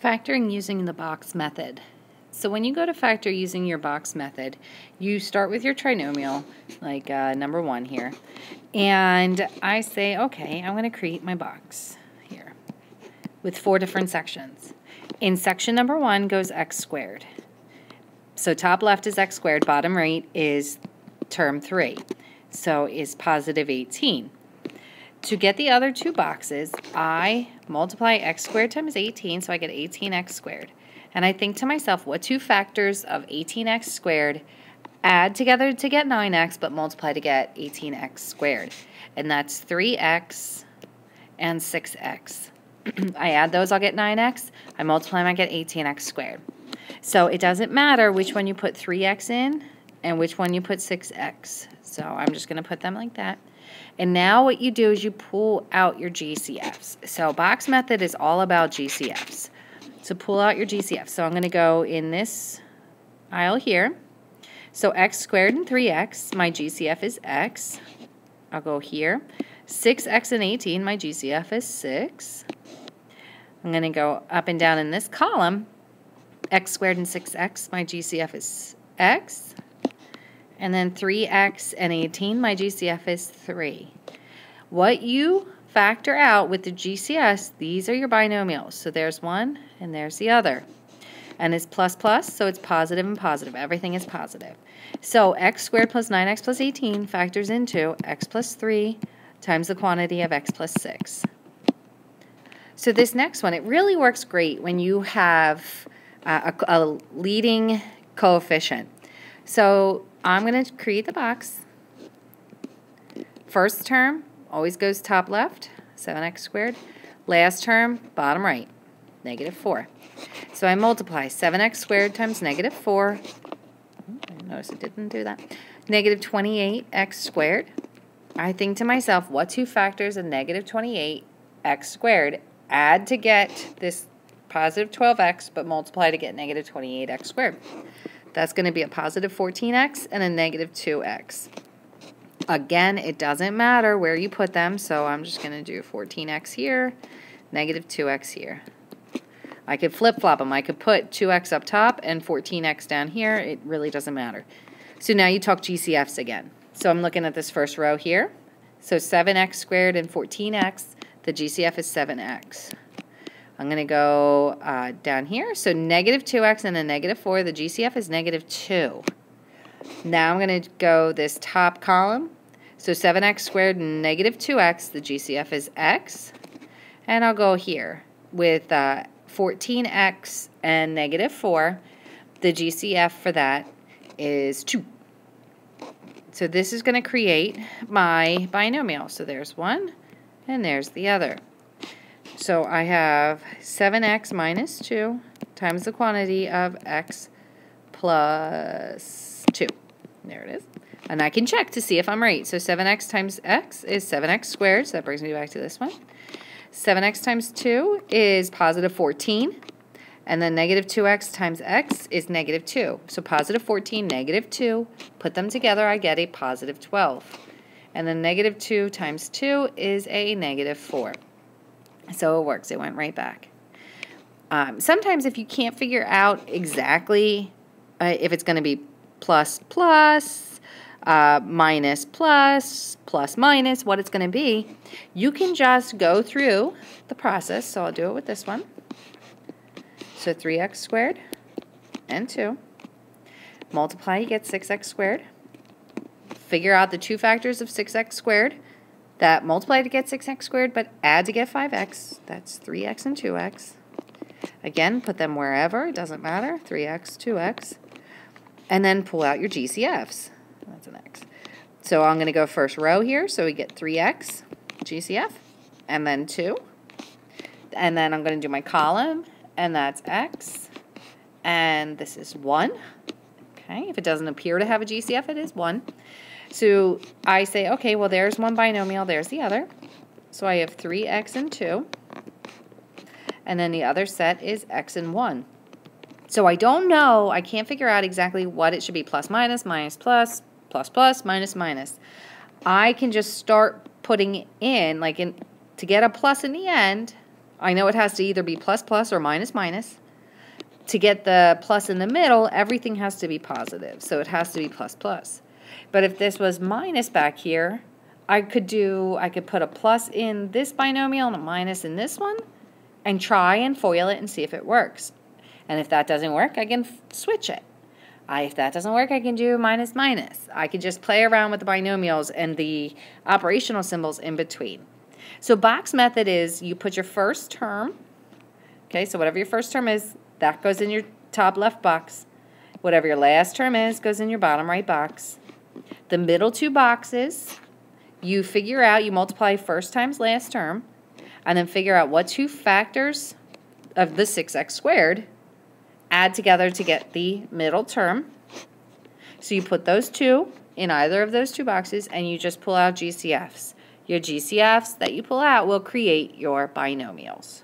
Factoring using the box method. So when you go to factor using your box method, you start with your trinomial, like number 1 here, and I say, okay, I'm going to create my box here with 4 different sections. In section number 1 goes x squared. So top left is x squared, bottom right is term 3, so is positive 18. To get the other 2 boxes, I multiply x squared times 18, so I get 18x squared. And I think to myself, what 2 factors of 18x squared add together to get 9x, but multiply to get 18x squared? And that's 3x and 6x. I add those, I'll get 9x. I multiply them, I get 18x squared. So it doesn't matter which one you put 3x in and which one you put 6x. So I'm just going to put them like that. And now what you do is you pull out your GCFs. So box method is all about GCFs. So pull out your GCFs. So I'm going to go in this aisle here. So x squared and 3x, my GCF is x. I'll go here. 6x and 18, my GCF is 6. I'm going to go up and down in this column. X squared and 6x, my GCF is x. And then 3x and 18, my GCF is 3. What you factor out with the GCS, these are your binomials. So there's one and there's the other. And it's plus plus, so it's positive and positive. Everything is positive. So x squared plus 9x plus 18 factors into x plus 3 times the quantity of x plus 6. So this next one, it really works great when you have a leading coefficient. So I'm going to create the box. First term always goes top left, 7x squared. Last term, bottom right, negative 4. So I multiply 7x squared times negative 4. Notice it didn't do that. Negative 28x squared. I think to myself, what 2 factors of negative 28x squared add to get this positive 12x, but multiply to get negative 28x squared? That's going to be a positive 14x and a negative 2x. Again, it doesn't matter where you put them, so I'm just going to do 14x here, negative 2x here. I could flip-flop them. I could put 2x up top and 14x down here. It really doesn't matter. So now you talk GCFs again. So I'm looking at this first row here. So 7x squared and 14x, the GCF is 7x. I'm going to go down here. So negative 2x and a negative 4. The GCF is negative 2. Now I'm going to go this top column. So 7x squared and negative 2x. The GCF is x. And I'll go here with 14x and negative 4. The GCF for that is 2. So this is going to create my binomial. So there's one and there's the other. So I have 7x minus 2 times the quantity of x plus 2. There it is. And I can check to see if I'm right. So 7x times x is 7x squared. So that brings me back to this one. 7x times 2 is positive 14. And then negative 2x times x is negative 2. So positive 14, negative 2. Put them together, I get a positive 12. And then negative 2 times 2 is a negative 4. So it works. It went right back. Sometimes if you can't figure out exactly if it's going to be plus plus, minus plus, plus minus, what it's going to be, you can just go through the process. So I'll do it with this one. So 3x squared and 2. Multiply, you get 6x squared. Figure out the 2 factors of 6x squared. That multiply to get 6x squared, but add to get 5x. That's 3x and 2x. Again, put them wherever. It doesn't matter. 3x, 2x. And then pull out your GCFs. That's an x. So I'm going to go first row here. So we get 3x GCF, and then 2. And then I'm going to do my column, and that's x. And this is 1. Okay, if it doesn't appear to have a GCF, it is 1. So I say, okay, well, there's one binomial, there's the other. So I have 3x and 2. And then the other set is x and 1. So I don't know, I can't figure out exactly what it should be, plus minus, minus plus, plus plus, minus minus. I can just start putting in, to get a plus in the end, I know it has to either be plus plus or minus minus. To get the plus in the middle, everything has to be positive, so it has to be plus plus. But if this was minus back here, I could put a plus in this binomial and a minus in this one, and try and FOIL it and see if it works. And if that doesn't work, I can switch it. If that doesn't work, I can do minus minus. I could just play around with the binomials and the operational symbols in between. So box method is you put your first term, okay, so whatever your first term is, that goes in your top left box. Whatever your last term is goes in your bottom right box. The middle two boxes, you figure out, you multiply first times last term, and then figure out what two factors of the 6x squared add together to get the middle term. So you put those two in either of those two boxes, and you just pull out GCFs. Your GCFs that you pull out will create your binomials.